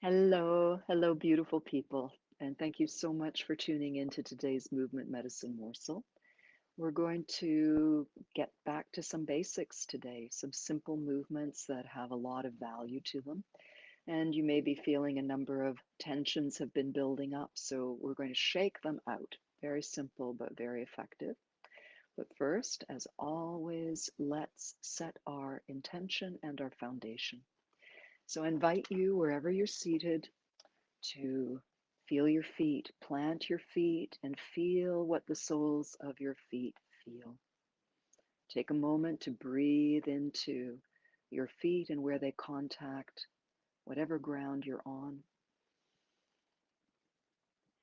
Hello, beautiful people, and thank you so much for tuning in to today's Movement Medicine Morsel. We're going to get back to some basics today, some simple movements that have a lot of value to them. And you may be feeling a number of tensions have been building up, so we're going to shake them out. Very simple, but very effective. But first, as always, let's set our intention and our foundation. So I invite you, wherever you're seated, to feel your feet, plant your feet, and feel what the soles of your feet feel. Take a moment to breathe into your feet and where they contact whatever ground you're on.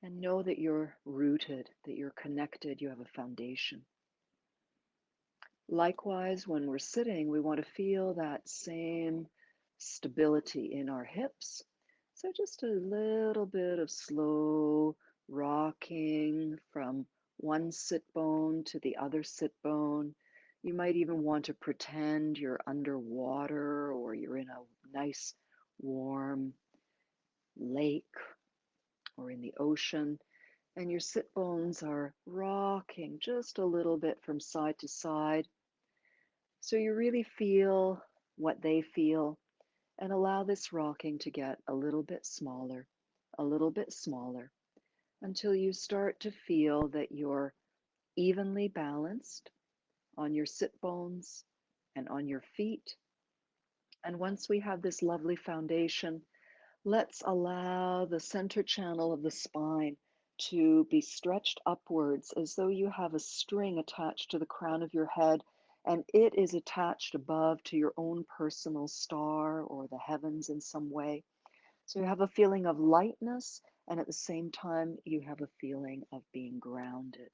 And know that you're rooted, that you're connected, you have a foundation. Likewise, when we're sitting, we want to feel that same stability in our hips. So just a little bit of slow rocking from one sit bone to the other sit bone. You might even want to pretend you're underwater or you're in a nice warm lake or in the ocean, and your sit bones are rocking just a little bit from side to side. So you really feel what they feel and allow this rocking to get a little bit smaller, until you start to feel that you're evenly balanced on your sit bones and on your feet. And once we have this lovely foundation, let's allow the center channel of the spine to be stretched upwards as though you have a string attached to the crown of your head and it is attached above to your own personal star or the heavens in some way. So you have a feeling of lightness, and at the same time, you have a feeling of being grounded.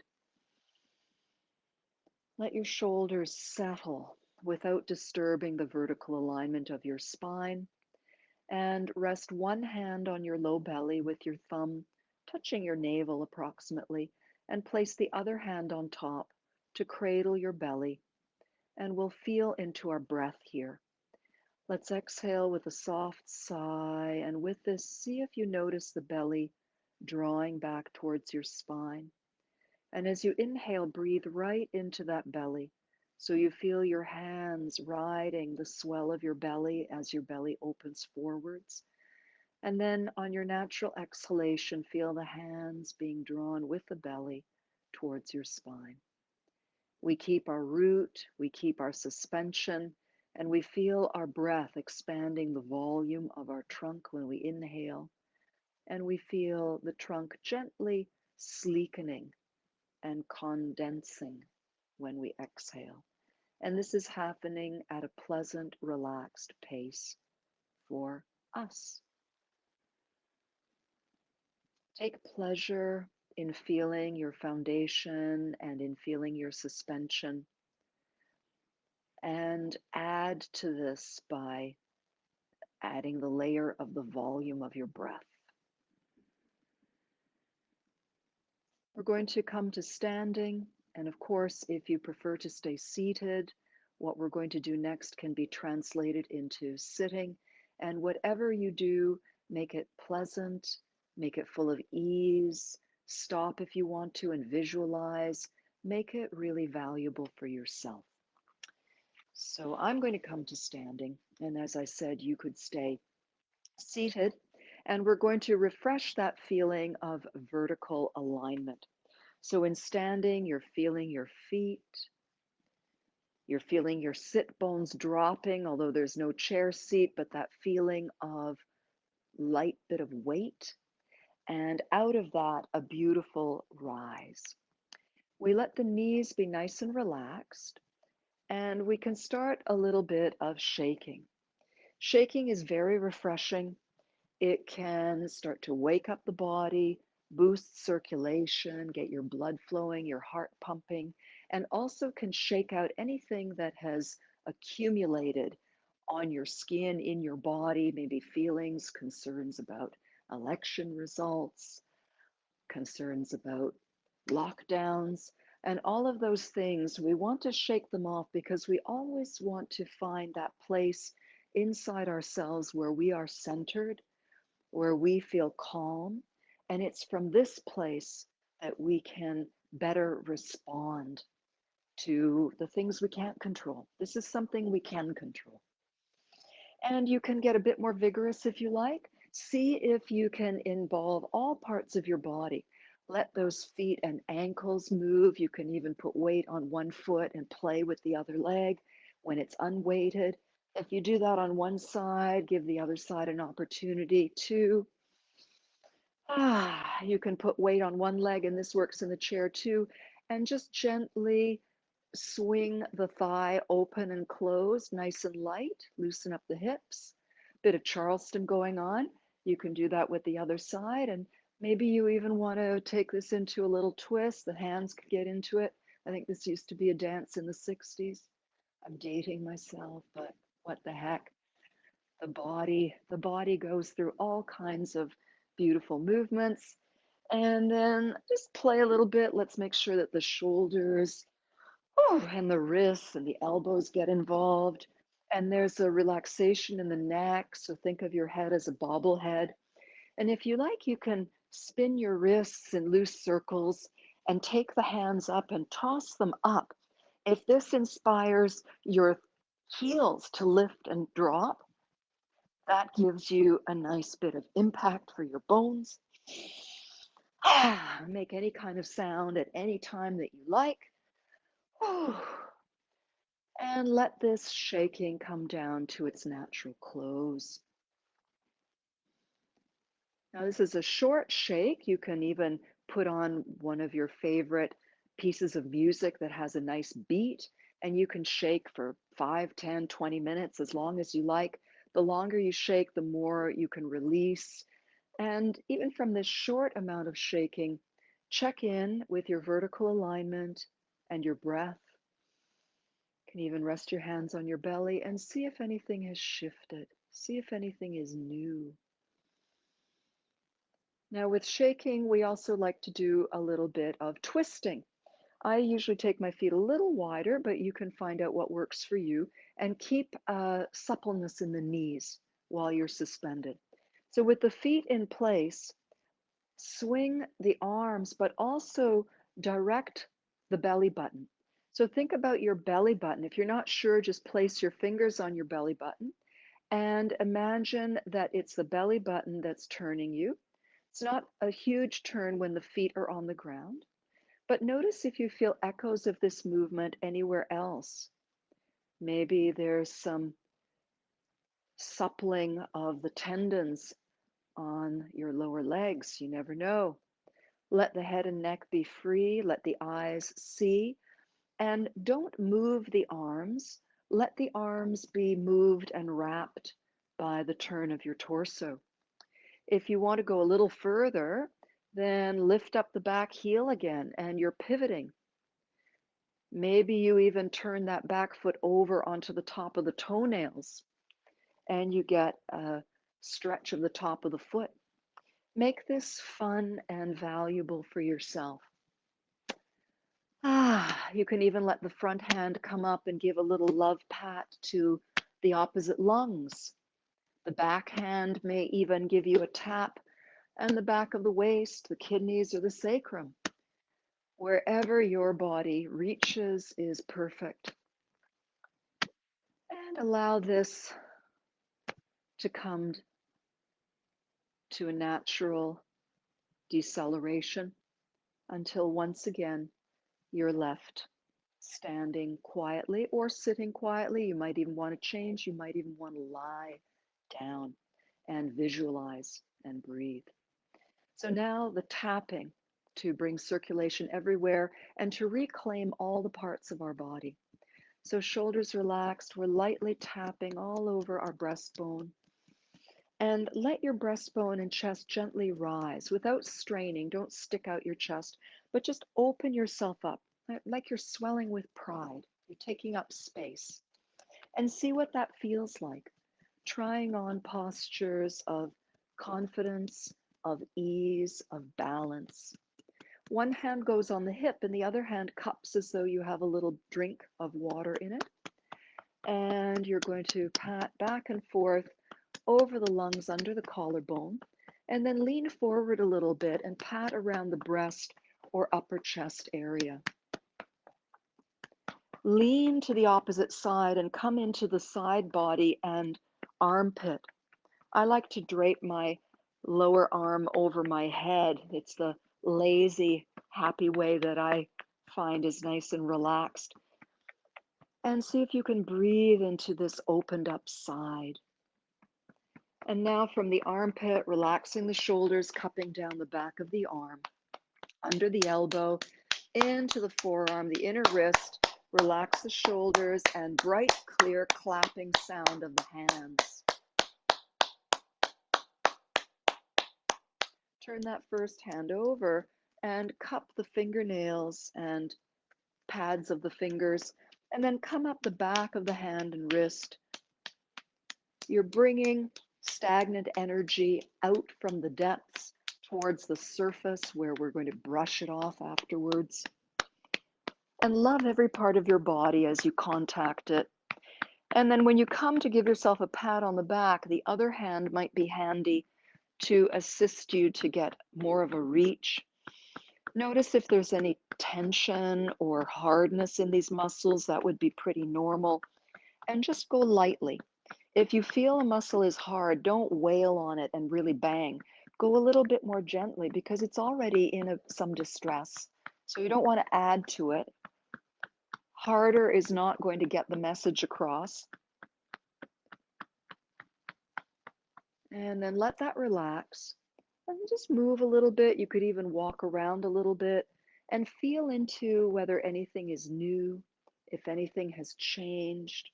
Let your shoulders settle without disturbing the vertical alignment of your spine, and rest one hand on your low belly with your thumb touching your navel approximately, and place the other hand on top to cradle your belly. And we'll feel into our breath here. Let's exhale with a soft sigh, and with this, see if you notice the belly drawing back towards your spine. And as you inhale, breathe right into that belly. So you feel your hands riding the swell of your belly as your belly opens forwards. And then on your natural exhalation, feel the hands being drawn with the belly towards your spine. We keep our root, we keep our suspension, and we feel our breath expanding the volume of our trunk when we inhale, and we feel the trunk gently sleekening and condensing when we exhale. And this is happening at a pleasant, relaxed pace for us. Take pleasure in feeling your foundation and in feeling your suspension, and add to this by adding the layer of the volume of your breath. We're going to come to standing, and of course, if you prefer to stay seated, what we're going to do next can be translated into sitting. And whatever you do, make it pleasant, make it full of ease, stop if you want to and visualize, make it really valuable for yourself. So I'm going to come to standing, and as I said, you could stay seated, and we're going to refresh that feeling of vertical alignment. So in standing, you're feeling your feet, you're feeling your sit bones dropping, although there's no chair seat, but that feeling of light bit of weight. And out of that, a beautiful rise. We let the knees be nice and relaxed, and we can start a little bit of shaking. Shaking is very refreshing. It can start to wake up the body, boost circulation, get your blood flowing, your heart pumping, and also can shake out anything that has accumulated on your skin, in your body, maybe feelings, concerns about election results, concerns about lockdowns, and all of those things. We want to shake them off because we always want to find that place inside ourselves where we are centered, where we feel calm. And it's from this place that we can better respond to the things we can't control. This is something we can control. And you can get a bit more vigorous if you like. See if you can involve all parts of your body. Let those feet and ankles move. You can even put weight on one foot and play with the other leg when it's unweighted. If you do that on one side, give the other side an opportunity to. You can put weight on one leg, and this works in the chair too, and just gently swing the thigh open and closed, nice and light. Loosen up the hips. Bit of Charleston going on. You can do that with the other side, and maybe you even want to take this into a little twist. The hands could get into it. I think this used to be a dance in the 60s. I'm dating myself, but what the heck? The body goes through all kinds of beautiful movements. And then just play a little bit. Let's make sure that the shoulders, and the wrists and the elbows get involved. And there's a relaxation in the neck. So think of your head as a bobblehead. And if you like, you can spin your wrists in loose circles and take the hands up and toss them up. If this inspires your heels to lift and drop, that gives you a nice bit of impact for your bones. Make any kind of sound at any time that you like. And let this shaking come down to its natural close. Now, this is a short shake. You can even put on one of your favorite pieces of music that has a nice beat, and you can shake for 5, 10, 20 minutes, as long as you like. The longer you shake, the more you can release. And even from this short amount of shaking, check in with your vertical alignment and your breath. You can even rest your hands on your belly and see if anything has shifted. See if anything is new. Now, with shaking, we also like to do a little bit of twisting. I usually take my feet a little wider, but you can find out what works for you and keep suppleness in the knees while you're suspended. So, with the feet in place, swing the arms, but also direct the belly button. So, think about your belly button. If you're not sure, just place your fingers on your belly button and imagine that it's the belly button that's turning you. It's not a huge turn when the feet are on the ground, but notice if you feel echoes of this movement anywhere else. Maybe there's some suppling of the tendons on your lower legs. You never know. Let the head and neck be free. Let the eyes see. And don't move the arms. Let the arms be moved and wrapped by the turn of your torso. If you want to go a little further, then lift up the back heel again and you're pivoting. Maybe you even turn that back foot over onto the top of the toenails and you get a stretch of the top of the foot. Make this fun and valuable for yourself. You can even let the front hand come up and give a little love pat to the opposite lungs. The back hand may even give you a tap and the back of the waist, the kidneys, or the sacrum. Wherever your body reaches is perfect. And allow this to come to a natural deceleration until once again you're left standing quietly or sitting quietly. You might even want to change. You might even want to lie down and visualize and breathe. So now the tapping to bring circulation everywhere and to reclaim all the parts of our body. So shoulders relaxed, we're lightly tapping all over our breastbone. And let your breastbone and chest gently rise without straining. Don't stick out your chest, but just open yourself up like you're swelling with pride. You're taking up space. And see what that feels like. Trying on postures of confidence, of ease, of balance. One hand goes on the hip and the other hand cups as though you have a little drink of water in it. And you're going to pat back and forth over the lungs under the collarbone. And then lean forward a little bit and pat around the breast or upper chest area. Lean to the opposite side and come into the side body and armpit. I like to drape my lower arm over my head. It's the lazy, happy way that I find is nice and relaxed. And see if you can breathe into this opened up side. And now from the armpit, relaxing the shoulders, cupping down the back of the arm, under the elbow, into the forearm, the inner wrist, relax the shoulders, and bright, clear clapping sound of the hands. Turn that first hand over and cup the fingernails and pads of the fingers, and then come up the back of the hand and wrist. You're bringing stagnant energy out from the depths towards the surface where we're going to brush it off afterwards. And love every part of your body as you contact it. And then when you come to give yourself a pat on the back, the other hand might be handy to assist you to get more of a reach. Notice if there's any tension or hardness in these muscles. That would be pretty normal. And just go lightly. If you feel a muscle is hard, don't wail on it and really bang. Go a little bit more gently because it's already in some distress. So you don't want to add to it. Harder is not going to get the message across. And then let that relax and just move a little bit. You could even walk around a little bit and feel into whether anything is new, if anything has changed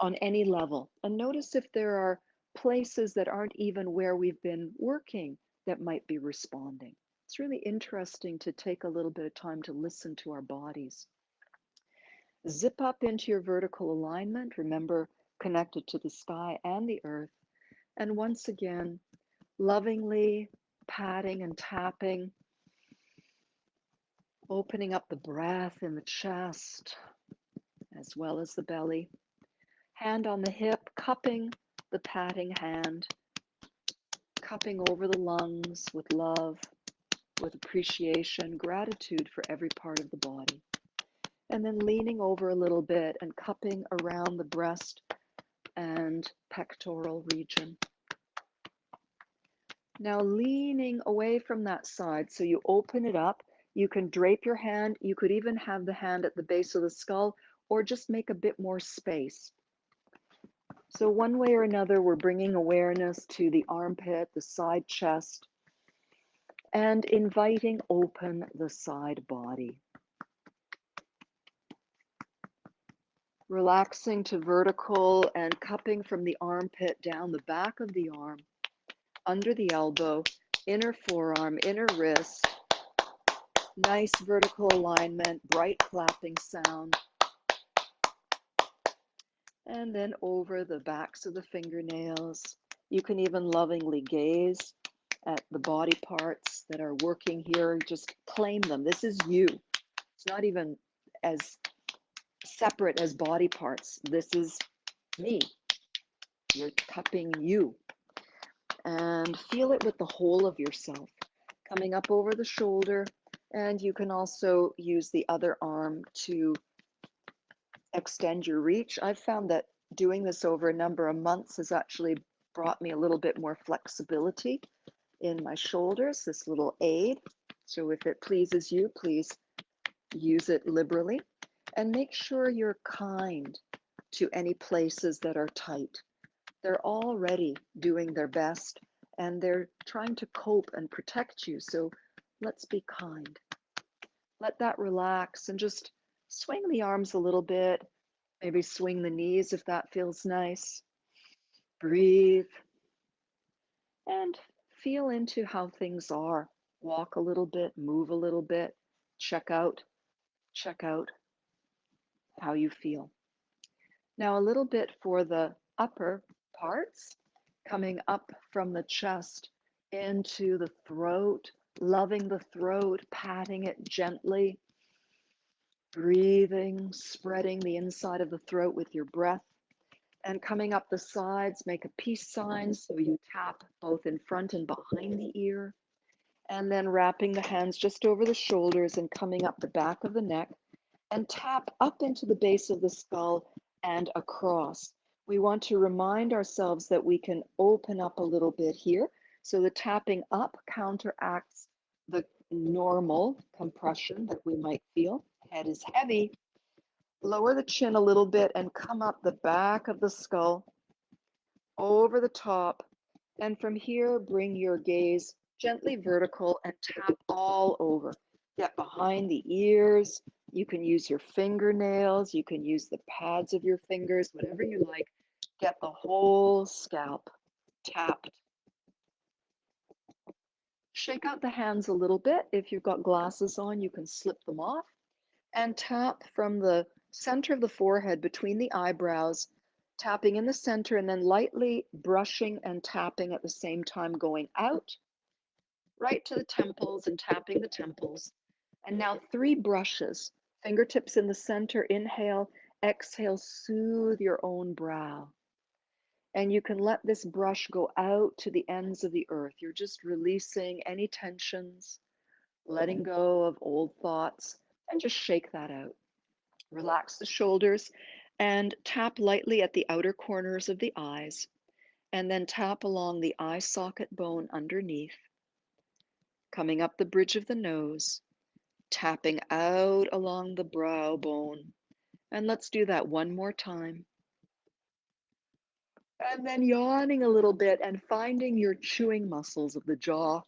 on any level. And notice if there are places that aren't even where we've been working that might be responding. It's really interesting to take a little bit of time to listen to our bodies. Zip up into your vertical alignment. Remember, connected to the sky and the earth. And once again, lovingly patting and tapping, opening up the breath in the chest as well as the belly. Hand on the hip, cupping the patting hand, cupping over the lungs with love, with appreciation, gratitude for every part of the body. And then leaning over a little bit and cupping around the breast and pectoral region. Now leaning away from that side, so you open it up. You can drape your hand. You could even have the hand at the base of the skull or just make a bit more space. So one way or another, we're bringing awareness to the armpit, the side chest, and inviting open the side body. Relaxing to vertical and cupping from the armpit down the back of the arm, under the elbow, inner forearm, inner wrist. Nice vertical alignment, bright clapping sound. And then over the backs of the fingernails. You can even lovingly gaze at the body parts that are working here. Just claim them. This is you. It's not even as separate as body parts. This is me. You're cupping you. And feel it with the whole of yourself. Coming up over the shoulder. And you can also use the other arm to extend your reach. I've found that doing this over a number of months has actually brought me a little bit more flexibility in my shoulders, this little aid. So if it pleases you, please use it liberally. And make sure you're kind to any places that are tight. They're already doing their best and they're trying to cope and protect you. So let's be kind. Let that relax and just swing the arms a little bit. Maybe swing the knees if that feels nice. Breathe and feel into how things are. Walk a little bit, move a little bit, check out how you feel. Now a little bit for the upper parts, coming up from the chest into the throat, loving the throat, patting it gently, breathing, spreading the inside of the throat with your breath. And coming up the sides, make a peace sign. So you tap both in front and behind the ear. And then wrapping the hands just over the shoulders and coming up the back of the neck and tap up into the base of the skull and across. We want to remind ourselves that we can open up a little bit here. So the tapping up counteracts the normal compression that we might feel. Head is heavy. Lower the chin a little bit and come up the back of the skull over the top. And from here, bring your gaze gently vertical and tap all over. Get behind the ears. You can use your fingernails. You can use the pads of your fingers, whatever you like. Get the whole scalp tapped. Shake out the hands a little bit. If you've got glasses on, you can slip them off. And tap from the center of the forehead between the eyebrows, tapping in the center and then lightly brushing and tapping at the same time, going out right to the temples and tapping the temples. And now 3 brushes, fingertips in the center, inhale, exhale, soothe your own brow. And you can let this brush go out to the ends of the earth. You're just releasing any tensions, letting go of old thoughts, and just shake that out. Relax the shoulders and tap lightly at the outer corners of the eyes, and then tap along the eye socket bone underneath, coming up the bridge of the nose, tapping out along the brow bone. And let's do that one more time. And then yawning a little bit and finding your chewing muscles of the jaw,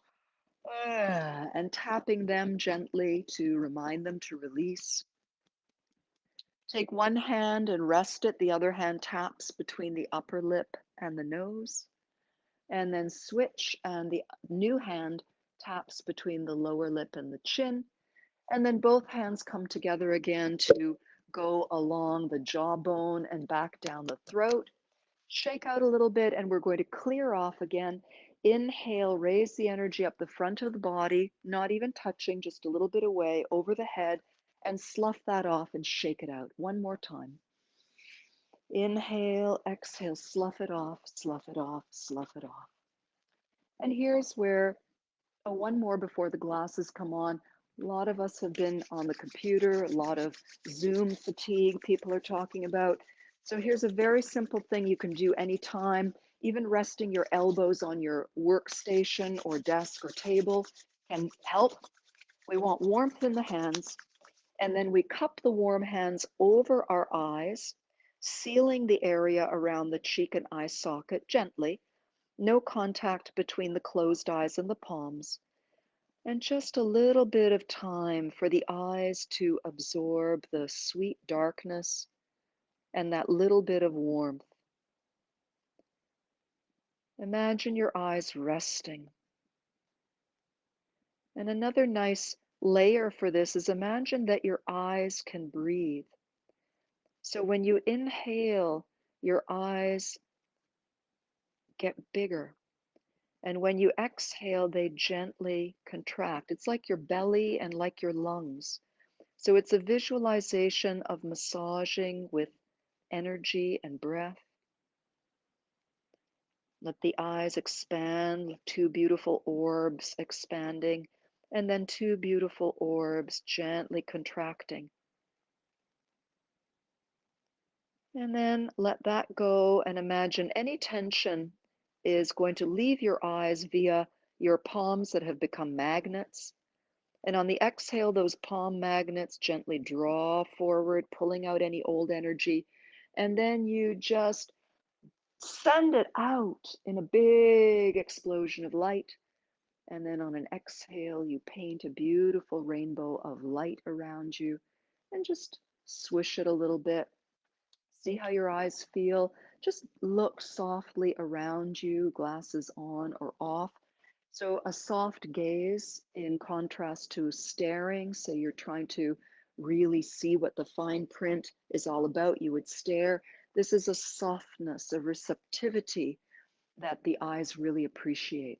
and tapping them gently to remind them to release. Take one hand and rest it. The other hand taps between the upper lip and the nose. And then switch, and the new hand taps between the lower lip and the chin. And then both hands come together again to go along the jawbone and back down the throat. Shake out a little bit, and we're going to clear off again. Inhale, raise the energy up the front of the body, not even touching, just a little bit away over the head, and slough that off and shake it out. One more time. Inhale, exhale, slough it off, slough it off, slough it off. And here's where, one more before the glasses come on. A lot of us have been on the computer, a lot of Zoom fatigue people are talking about. So here's a very simple thing you can do anytime. Even resting your elbows on your workstation or desk or table can help. We want warmth in the hands, and then we cup the warm hands over our eyes, sealing the area around the cheek and eye socket gently. No contact between the closed eyes and the palms. And just a little bit of time for the eyes to absorb the sweet darkness and that little bit of warmth. Imagine your eyes resting. And another nice layer for this is imagine that your eyes can breathe. So when you inhale, your eyes get bigger. And when you exhale, they gently contract. It's like your belly and like your lungs. So it's a visualization of massaging with energy and breath. Let the eyes expand, 2 beautiful orbs expanding, and then 2 beautiful orbs gently contracting. And then let that go and imagine any tension is going to leave your eyes via your palms that have become magnets. And on the exhale, those palm magnets gently draw forward, pulling out any old energy. And then you just send it out in a big explosion of light. And then on an exhale, you paint a beautiful rainbow of light around you and just swish it a little bit. See how your eyes feel. Just look softly around you, glasses on or off. So a soft gaze in contrast to staring. So you're trying to really see what the fine print is all about. You would stare. This is a softness, a receptivity that the eyes really appreciate.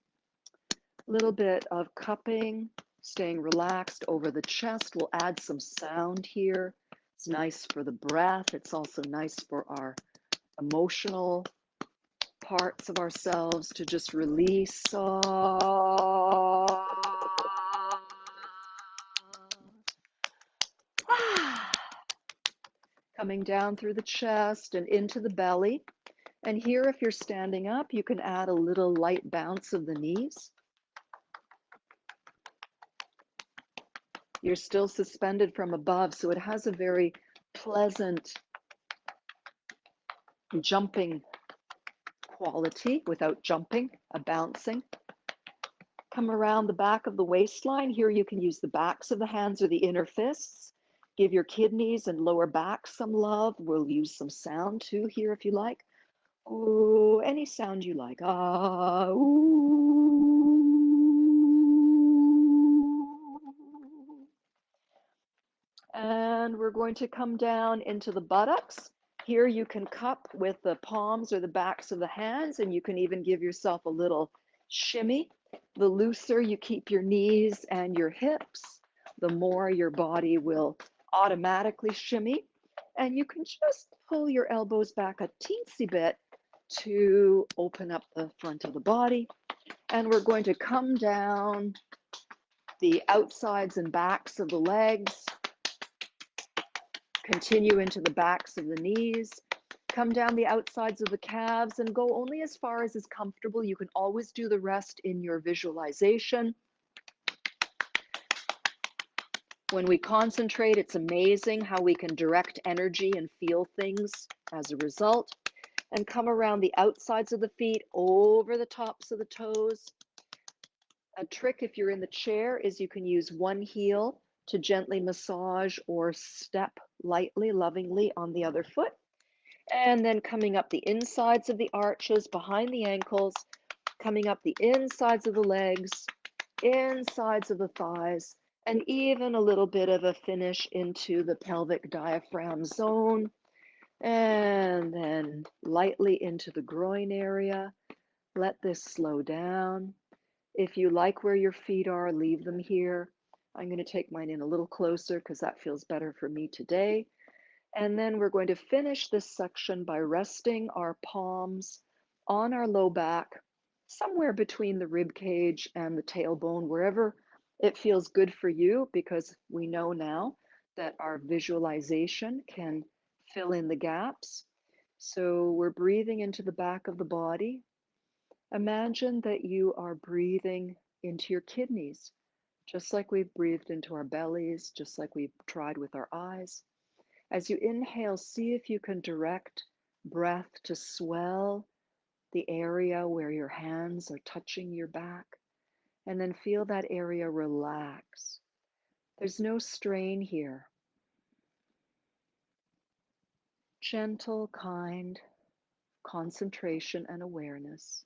A little bit of cupping, staying relaxed over the chest. We'll add some sound here. It's nice for the breath. It's also nice for our emotional parts of ourselves to just release. Coming down through the chest and into the belly. And here, if you're standing up, you can add a little light bounce of the knees. You're still suspended from above, so it has a very pleasant jumping quality without jumping, a bouncing. Come around the back of the waistline. Here you can use the backs of the hands or the inner fists. Give your kidneys and lower back some love. We'll use some sound too here if you like. Ooh, any sound you like. Ah, ooh. And we're going to come down into the buttocks. Here you can cup with the palms or the backs of the hands, and you can even give yourself a little shimmy. The looser you keep your knees and your hips, the more your body will automatically shimmy. And you can just pull your elbows back a teensy bit to open up the front of the body. And we're going to come down the outsides and backs of the legs. Continue into the backs of the knees, come down the outsides of the calves and go only as far as is comfortable. You can always do the rest in your visualization. When we concentrate, it's amazing how we can direct energy and feel things as a result. And come around the outsides of the feet, over the tops of the toes. A trick if you're in the chair is you can use one heel to gently massage or step lightly, lovingly on the other foot. And then coming up the insides of the arches, behind the ankles, coming up the insides of the legs, insides of the thighs, and even a little bit of a finish into the pelvic diaphragm zone. And then lightly into the groin area. Let this slow down. If you like where your feet are, leave them here. I'm going to take mine in a little closer because that feels better for me today. And then we're going to finish this section by resting our palms on our low back, somewhere between the rib cage and the tailbone, wherever it feels good for you, because we know now that our visualization can fill in the gaps. So we're breathing into the back of the body. Imagine that you are breathing into your kidneys, just like we've breathed into our bellies, just like we've tried with our eyes. As you inhale, see if you can direct breath to swell the area where your hands are touching your back, and then feel that area relax. There's no strain here. Gentle, kind concentration and awareness.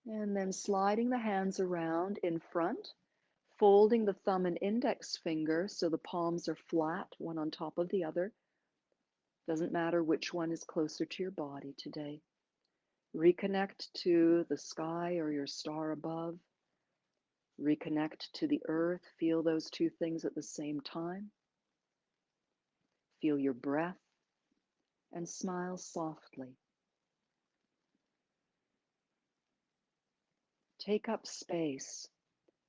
And then sliding the hands around in front, folding the thumb and index finger so the palms are flat, one on top of the other. Doesn't matter which one is closer to your body today. Reconnect to the sky or your star above. Reconnect to the earth. Feel those two things at the same time. Feel your breath and smile softly. Take up space.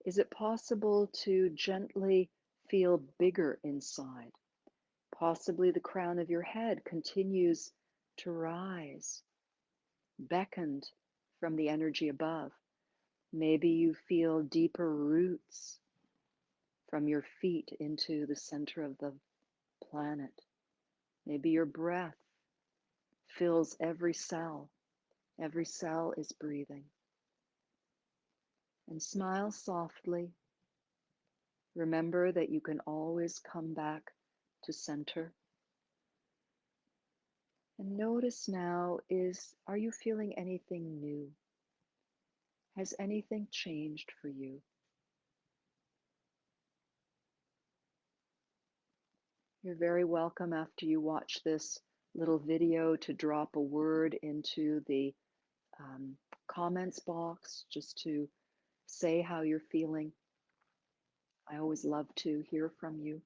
Is it possible to gently feel bigger inside? Possibly the crown of your head continues to rise, beckoned from the energy above. Maybe you feel deeper roots from your feet into the center of the planet. Maybe your breath fills every cell. Every cell is breathing. And smile softly. Remember that you can always come back to center. And notice now are you feeling anything new? Has anything changed for you? You're very welcome after you watch this little video to drop a word into the comments box just to say how you're feeling. I always love to hear from you.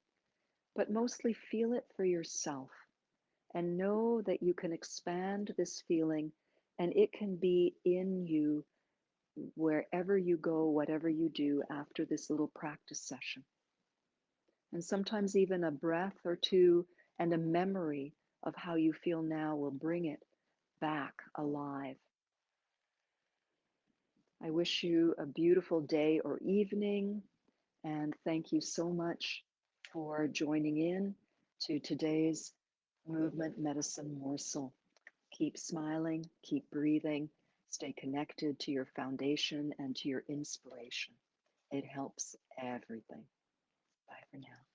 but mostly feel it for yourself and know that you can expand this feeling and it can be in you wherever you go, whatever you do after this little practice session. And sometimes even a breath or two and a memory of how you feel now will bring it back alive. I wish you a beautiful day or evening, and thank you so much for joining in to today's movement medicine morsel. Keep smiling, keep breathing, stay connected to your foundation and to your inspiration. It helps everything. Bye for now.